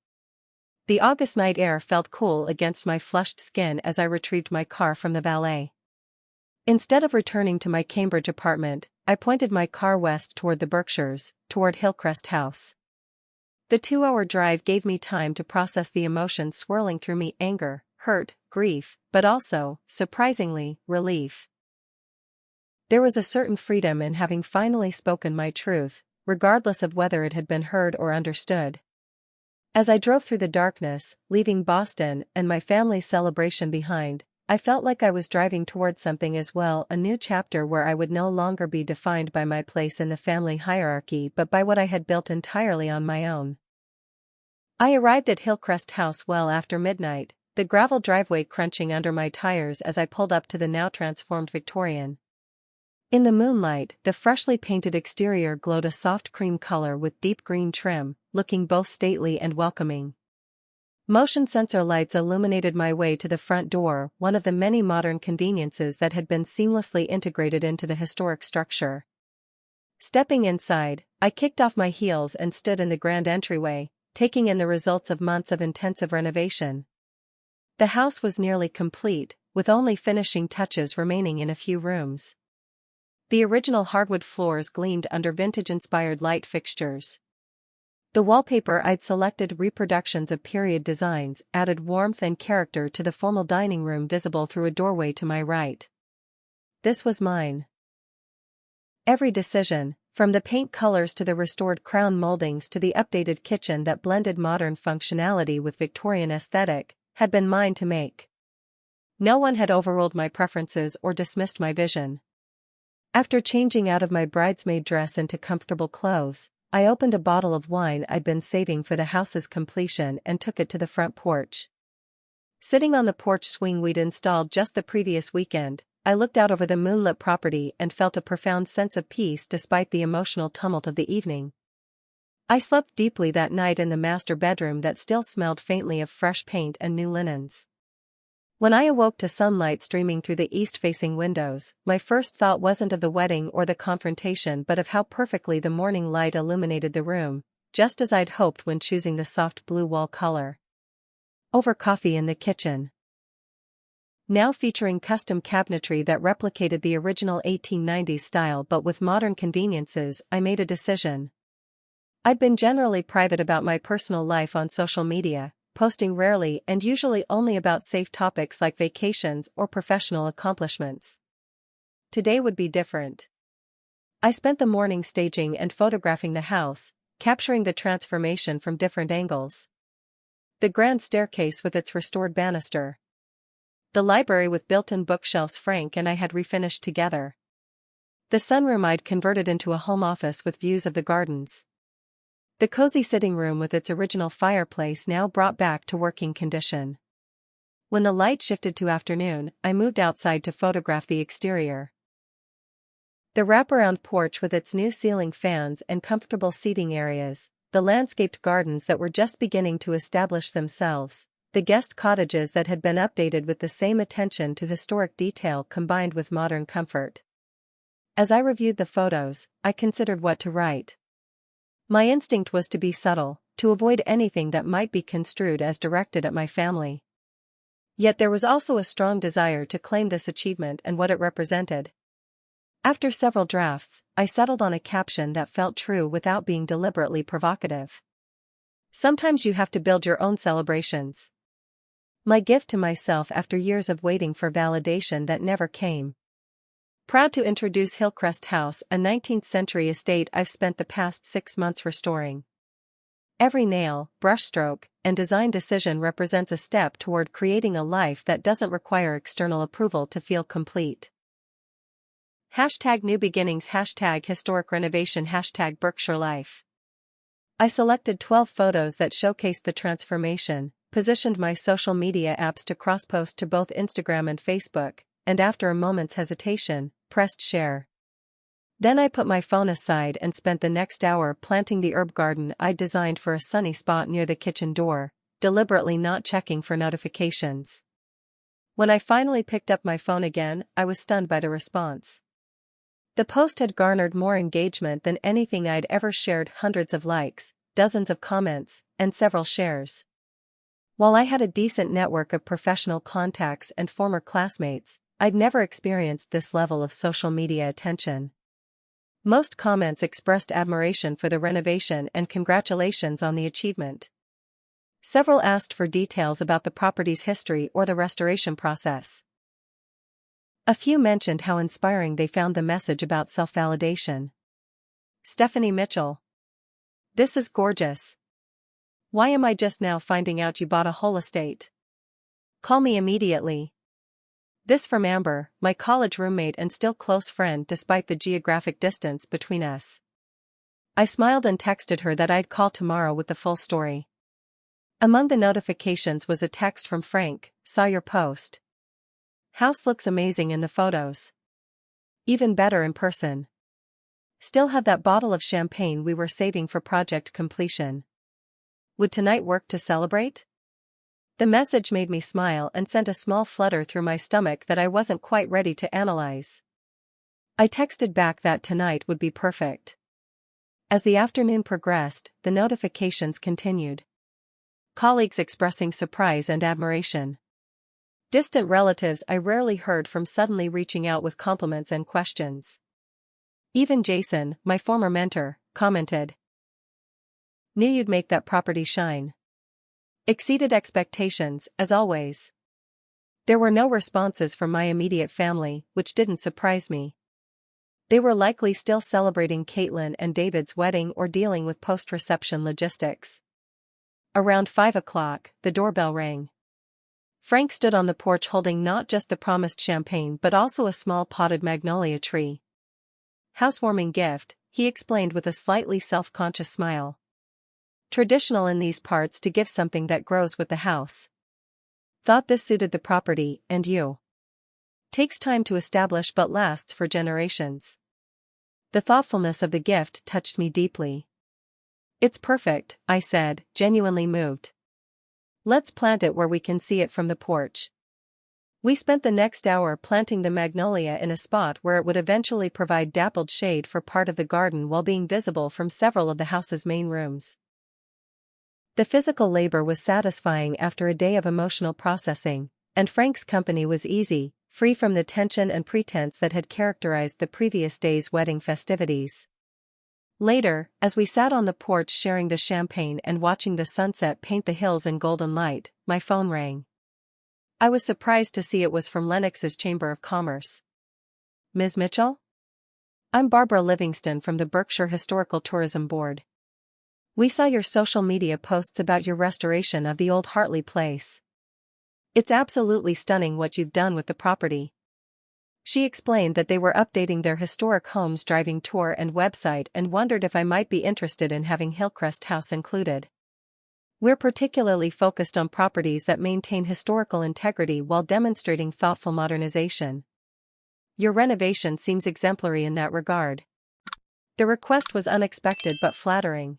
The August night air felt cool against my flushed skin as I retrieved my car from the valet. Instead of returning to my Cambridge apartment, I pointed my car west toward the Berkshires, toward Hillcrest House. The 2-hour drive gave me time to process the emotions swirling through me: anger, hurt, grief, but also, surprisingly, relief. There was a certain freedom in having finally spoken my truth, regardless of whether it had been heard or understood. As I drove through the darkness, leaving Boston and my family's celebration behind, I felt like I was driving towards something as well, a new chapter where I would no longer be defined by my place in the family hierarchy but by what I had built entirely on my own. I arrived at Hillcrest House well after midnight, the gravel driveway crunching under my tires as I pulled up to the now transformed Victorian. In the moonlight, the freshly painted exterior glowed a soft cream color with deep green trim, looking both stately and welcoming. Motion sensor lights illuminated my way to the front door, one of the many modern conveniences that had been seamlessly integrated into the historic structure. Stepping inside, I kicked off my heels and stood in the grand entryway, taking in the results of months of intensive renovation. The house was nearly complete, with only finishing touches remaining in a few rooms. The original hardwood floors gleamed under vintage-inspired light fixtures. The wallpaper I'd selected, reproductions of period designs, added warmth and character to the formal dining room visible through a doorway to my right. This was mine. Every decision, from the paint colors to the restored crown moldings to the updated kitchen that blended modern functionality with Victorian aesthetic, had been mine to make. No one had overruled my preferences or dismissed my vision. After changing out of my bridesmaid dress into comfortable clothes, I opened a bottle of wine I'd been saving for the house's completion and took it to the front porch. Sitting on the porch swing we'd installed just the previous weekend, I looked out over the moonlit property and felt a profound sense of peace despite the emotional tumult of the evening. I slept deeply that night in the master bedroom that still smelled faintly of fresh paint and new linens. When I awoke to sunlight streaming through the east-facing windows, my first thought wasn't of the wedding or the confrontation but of how perfectly the morning light illuminated the room, just as I'd hoped when choosing the soft blue wall color. Over coffee in the kitchen. Now featuring custom cabinetry that replicated the original 1890s style but with modern conveniences, I made a decision. I'd been generally private about my personal life on social media, posting rarely and usually only about safe topics like vacations or professional accomplishments. Today would be different. I spent the morning staging and photographing the house, capturing the transformation from different angles. The grand staircase with its restored banister. The library with built-in bookshelves Frank and I had refinished together. The sunroom I'd converted into a home office with views of the gardens. The cozy sitting room with its original fireplace now brought back to working condition. When the light shifted to afternoon, I moved outside to photograph the exterior. The wraparound porch with its new ceiling fans and comfortable seating areas, the landscaped gardens that were just beginning to establish themselves, the guest cottages that had been updated with the same attention to historic detail combined with modern comfort. As I reviewed the photos, I considered what to write. My instinct was to be subtle, to avoid anything that might be construed as directed at my family. Yet there was also a strong desire to claim this achievement and what it represented. After several drafts, I settled on a caption that felt true without being deliberately provocative. Sometimes you have to build your own celebrations. My gift to myself after years of waiting for validation that never came. Proud to introduce Hillcrest House, a 19th-century estate I've spent the past 6 months restoring. Every nail, brushstroke, and design decision represents a step toward creating a life that doesn't require external approval to feel complete. #New Beginnings #Historic Renovation #Berkshire Life. I selected 12 photos that showcased the transformation, positioned my social media apps to cross-post to both Instagram and Facebook, and after a moment's hesitation, pressed share. Then I put my phone aside and spent the next hour planting the herb garden I'd designed for a sunny spot near the kitchen door, deliberately not checking for notifications. When I finally picked up my phone again, I was stunned by the response. The post had garnered more engagement than anything I'd ever shared, hundreds of likes, dozens of comments, and several shares. While I had a decent network of professional contacts and former classmates, I'd never experienced this level of social media attention. Most comments expressed admiration for the renovation and congratulations on the achievement. Several asked for details about the property's history or the restoration process. A few mentioned how inspiring they found the message about self-validation. Stephanie Mitchell. This is gorgeous. Why am I just now finding out you bought a whole estate? Call me immediately. This from Amber, my college roommate and still close friend despite the geographic distance between us. I smiled and texted her that I'd call tomorrow with the full story. Among the notifications was a text from Frank, "Saw your post. House looks amazing in the photos. Even better in person. Still have that bottle of champagne we were saving for project completion. Would tonight work to celebrate?" The message made me smile and sent a small flutter through my stomach that I wasn't quite ready to analyze. I texted back that tonight would be perfect. As the afternoon progressed, the notifications continued. Colleagues expressing surprise and admiration. Distant relatives I rarely heard from suddenly reaching out with compliments and questions. Even Jason, my former mentor, commented. "Knew you'd make that property shine." Exceeded expectations, as always. There were no responses from my immediate family, which didn't surprise me. They were likely still celebrating Caitlin and David's wedding or dealing with post-reception logistics. Around 5 o'clock, the doorbell rang. Frank stood on the porch holding not just the promised champagne but also a small potted magnolia tree. "Housewarming gift," he explained with a slightly self-conscious smile. "Traditional in these parts to give something that grows with the house. Thought this suited the property, and you. Takes time to establish but lasts for generations." The thoughtfulness of the gift touched me deeply. "It's perfect," I said, genuinely moved. "Let's plant it where we can see it from the porch." We spent the next hour planting the magnolia in a spot where it would eventually provide dappled shade for part of the garden while being visible from several of the house's main rooms. The physical labor was satisfying after a day of emotional processing, and Frank's company was easy, free from the tension and pretense that had characterized the previous day's wedding festivities. Later, as we sat on the porch sharing the champagne and watching the sunset paint the hills in golden light, my phone rang. I was surprised to see it was from Lennox's Chamber of Commerce. "Ms. Mitchell? I'm Barbara Livingston from the Berkshire Historical Tourism Board. We saw your social media posts about your restoration of the old Hartley place. It's absolutely stunning what you've done with the property. She explained that they were updating their historic homes driving tour and website and wondered if I might be interested in having Hillcrest House included. We're particularly focused on properties that maintain historical integrity while demonstrating thoughtful modernization. Your renovation seems exemplary in that regard. The request was unexpected but flattering.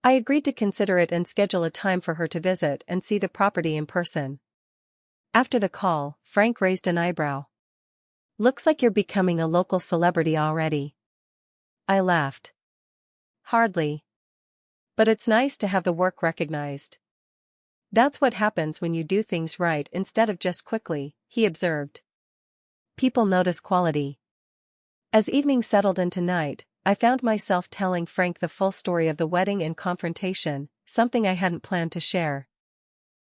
I agreed to consider it and schedule a time for her to visit and see the property in person. After the call, Frank raised an eyebrow. "Looks like you're becoming a local celebrity already." I laughed. "Hardly. But it's nice to have the work recognized." "That's what happens when you do things right instead of just quickly," he observed. "People notice quality." As evening settled into night, I found myself telling Frank the full story of the wedding and confrontation, something I hadn't planned to share.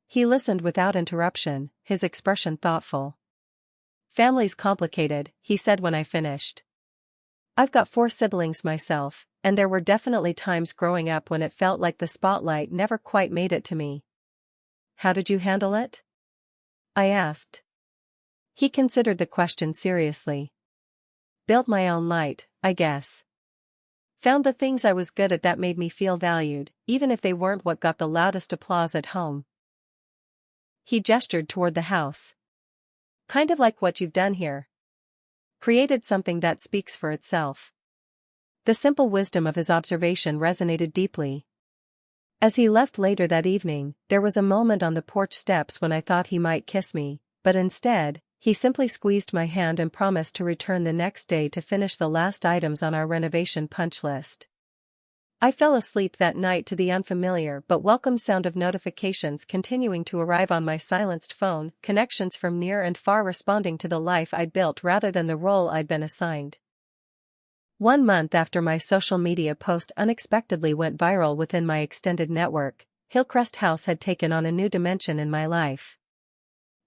He listened without interruption, his expression thoughtful. "Family's complicated," he said when I finished. "I've got 4 siblings myself, and there were definitely times growing up when it felt like the spotlight never quite made it to me." "How did you handle it?" I asked. He considered the question seriously. "Built my own light, I guess. Found the things I was good at that made me feel valued, even if they weren't what got the loudest applause at home." He gestured toward the house. "Kind of like what you've done here. Created something that speaks for itself." The simple wisdom of his observation resonated deeply. As he left later that evening, there was a moment on the porch steps when I thought he might kiss me, but instead, he simply squeezed my hand and promised to return the next day to finish the last items on our renovation punch list. I fell asleep that night to the unfamiliar but welcome sound of notifications continuing to arrive on my silenced phone, connections from near and far responding to the life I'd built rather than the role I'd been assigned. 1 month after my social media post unexpectedly went viral within my extended network, Hillcrest House had taken on a new dimension in my life.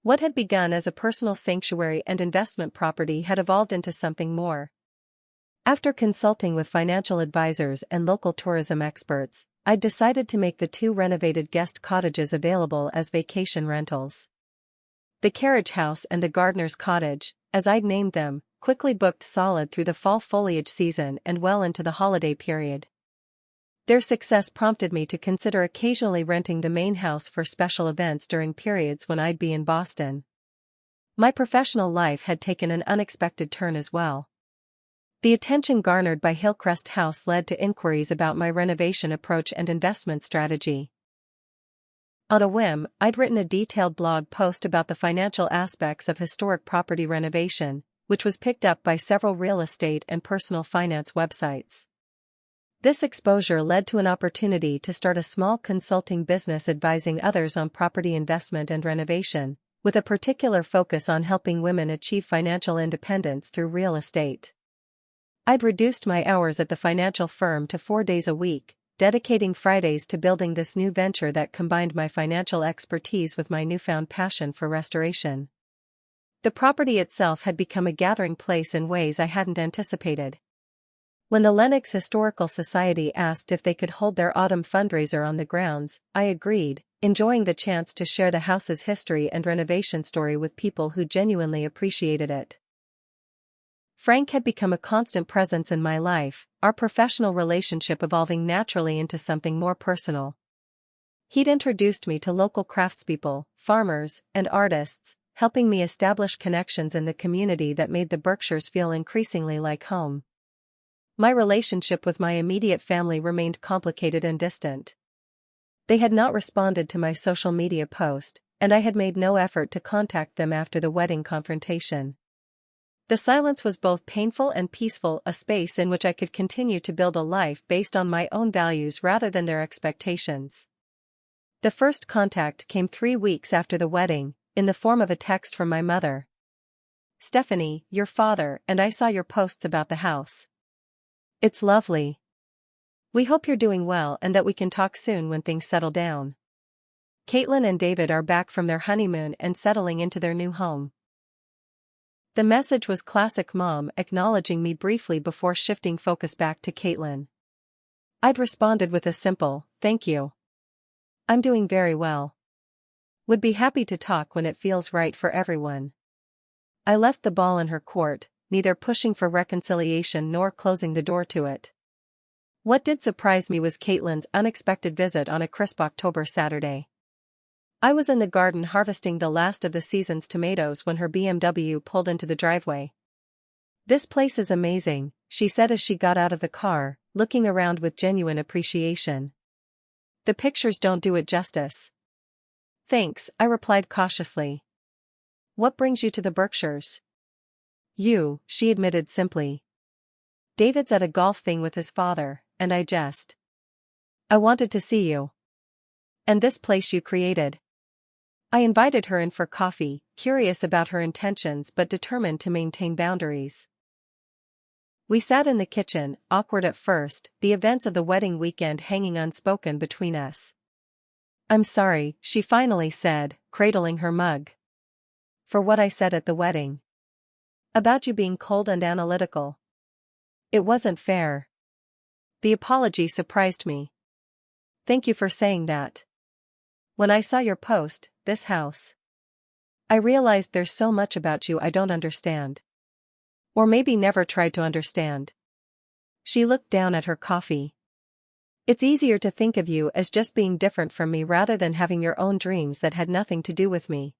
What had begun as a personal sanctuary and investment property had evolved into something more. After consulting with financial advisors and local tourism experts, I'd decided to make the 2 renovated guest cottages available as vacation rentals. The carriage house and the gardener's cottage, as I'd named them, quickly booked solid through the fall foliage season and well into the holiday period. Their success prompted me to consider occasionally renting the main house for special events during periods when I'd be in Boston. My professional life had taken an unexpected turn as well. The attention garnered by Hillcrest House led to inquiries about my renovation approach and investment strategy. On a whim, I'd written a detailed blog post about the financial aspects of historic property renovation, which was picked up by several real estate and personal finance websites. This exposure led to an opportunity to start a small consulting business advising others on property investment and renovation, with a particular focus on helping women achieve financial independence through real estate. I'd reduced my hours at the financial firm to 4 days a week, dedicating Fridays to building this new venture that combined my financial expertise with my newfound passion for restoration. The property itself had become a gathering place in ways I hadn't anticipated. When the Lenox Historical Society asked if they could hold their autumn fundraiser on the grounds, I agreed, enjoying the chance to share the house's history and renovation story with people who genuinely appreciated it. Frank had become a constant presence in my life, our professional relationship evolving naturally into something more personal. He'd introduced me to local craftspeople, farmers, and artists, helping me establish connections in the community that made the Berkshires feel increasingly like home. My relationship with my immediate family remained complicated and distant. They had not responded to my social media post, and I had made no effort to contact them after the wedding confrontation. The silence was both painful and peaceful, a space in which I could continue to build a life based on my own values rather than their expectations. The first contact came 3 weeks after the wedding, in the form of a text from my mother. "Stephanie, your father and I saw your posts about the house. It's lovely. We hope you're doing well and that we can talk soon when things settle down. Caitlin and David are back from their honeymoon and settling into their new home." The message was classic mom acknowledging me briefly before shifting focus back to Caitlin. I'd responded with a simple, "Thank you. I'm doing very well. Would be happy to talk when it feels right for everyone." I left the ball in her court, neither pushing for reconciliation nor closing the door to it. What did surprise me was Caitlin's unexpected visit on a crisp October Saturday. I was in the garden harvesting the last of the season's tomatoes when her BMW pulled into the driveway. "This place is amazing," she said as she got out of the car, looking around with genuine appreciation. "The pictures don't do it justice." "Thanks," I replied cautiously. "What brings you to the Berkshires?" "You," she admitted simply. "David's at a golf thing with his father, and I wanted to see you. And this place you created." I invited her in for coffee, curious about her intentions but determined to maintain boundaries. We sat in the kitchen, awkward at first, the events of the wedding weekend hanging unspoken between us. "I'm sorry," she finally said, cradling her mug. "For what I said at the wedding. About you being cold and analytical. It wasn't fair." The apology surprised me. "Thank you for saying that. When I saw your post, this house, I realized there's so much about you I don't understand. Or maybe never tried to understand." She looked down at her coffee. "It's easier to think of you as just being different from me rather than having your own dreams that had nothing to do with me."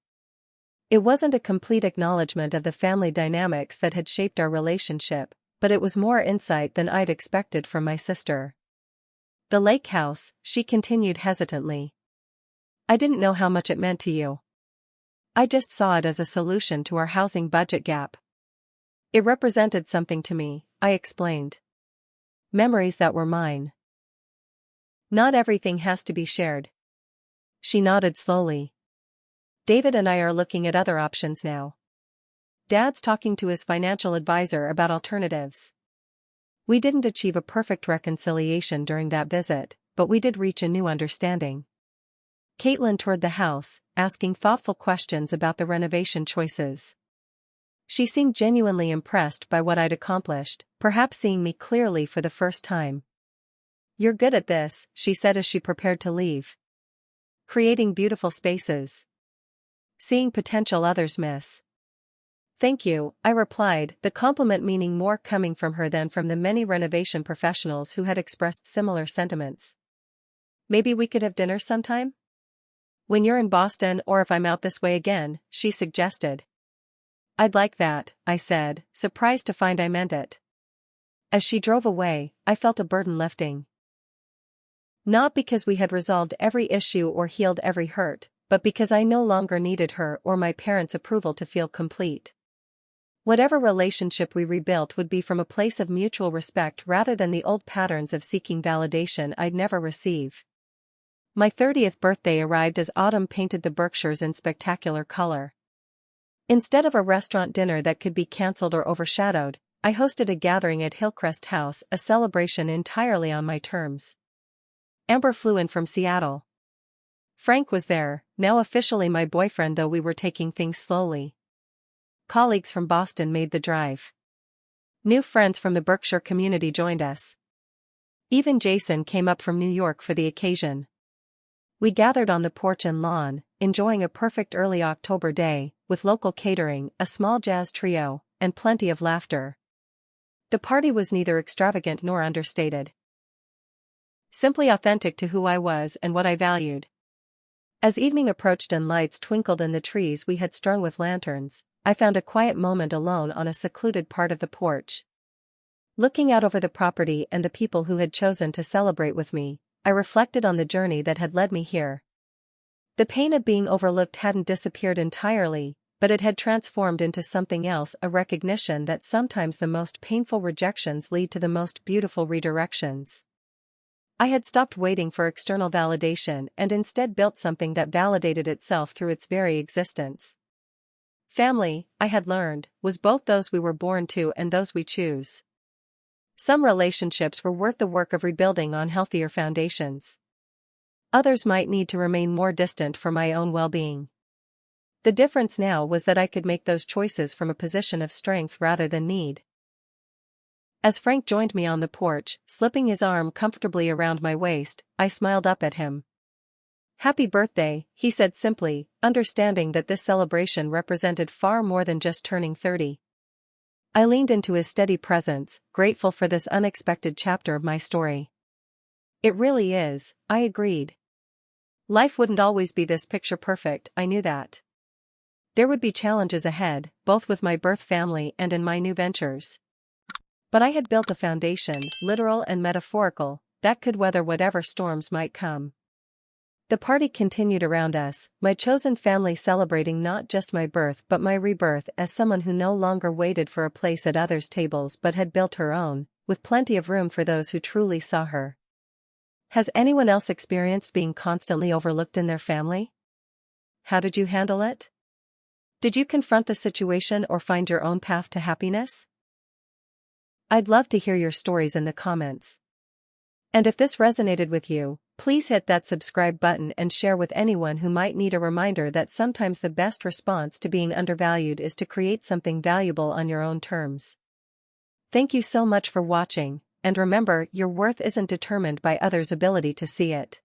It wasn't a complete acknowledgement of the family dynamics that had shaped our relationship, but it was more insight than I'd expected from my sister. "The lake house," she continued hesitantly. "I didn't know how much it meant to you. I just saw it as a solution to our housing budget gap. It represented something to me," I explained. "Memories that were mine. Not everything has to be shared." She nodded slowly. "David and I are looking at other options now. Dad's talking to his financial advisor about alternatives." We didn't achieve a perfect reconciliation during that visit, but we did reach a new understanding. Caitlin toured the house, asking thoughtful questions about the renovation choices. She seemed genuinely impressed by what I'd accomplished, perhaps seeing me clearly for the first time. "You're good at this," she said as she prepared to leave. "Creating beautiful spaces. Seeing potential others miss." "Thank you," I replied, the compliment meaning more coming from her than from the many renovation professionals who had expressed similar sentiments. "Maybe we could have dinner sometime? When you're in Boston or if I'm out this way again," she suggested. "I'd like that," I said, surprised to find I meant it. As she drove away, I felt a burden lifting. Not because we had resolved every issue or healed every hurt, but because I no longer needed her or my parents' approval to feel complete. Whatever relationship we rebuilt would be from a place of mutual respect rather than the old patterns of seeking validation I'd never receive. My 30th birthday arrived as autumn painted the Berkshires in spectacular color. Instead of a restaurant dinner that could be cancelled or overshadowed, I hosted a gathering at Hillcrest House, a celebration entirely on my terms. Amber flew in from Seattle. Frank was there, now officially my boyfriend, though we were taking things slowly. Colleagues from Boston made the drive. New friends from the Berkshire community joined us. Even Jason came up from New York for the occasion. We gathered on the porch and lawn, enjoying a perfect early October day, with local catering, a small jazz trio, and plenty of laughter. The party was neither extravagant nor understated. Simply authentic to who I was and what I valued. As evening approached and lights twinkled in the trees we had strung with lanterns, I found a quiet moment alone on a secluded part of the porch. Looking out over the property and the people who had chosen to celebrate with me, I reflected on the journey that had led me here. The pain of being overlooked hadn't disappeared entirely, but it had transformed into something else, a recognition that sometimes the most painful rejections lead to the most beautiful redirections. I had stopped waiting for external validation and instead built something that validated itself through its very existence. Family, I had learned, was both those we were born to and those we choose. Some relationships were worth the work of rebuilding on healthier foundations. Others might need to remain more distant for my own well-being. The difference now was that I could make those choices from a position of strength rather than need. As Frank joined me on the porch, slipping his arm comfortably around my waist, I smiled up at him. Happy birthday, he said simply, understanding that this celebration represented far more than just turning 30. I leaned into his steady presence, grateful for this unexpected chapter of my story. It really is, I agreed. Life wouldn't always be this picture perfect, I knew that. There would be challenges ahead, both with my birth family and in my new ventures. But I had built a foundation, literal and metaphorical, that could weather whatever storms might come. The party continued around us, my chosen family celebrating not just my birth but my rebirth as someone who no longer waited for a place at others' tables but had built her own, with plenty of room for those who truly saw her. Has anyone else experienced being constantly overlooked in their family? How did you handle it? Did you confront the situation or find your own path to happiness? I'd love to hear your stories in the comments. And if this resonated with you, please hit that subscribe button and share with anyone who might need a reminder that sometimes the best response to being undervalued is to create something valuable on your own terms. Thank you so much for watching, and remember, your worth isn't determined by others' ability to see it.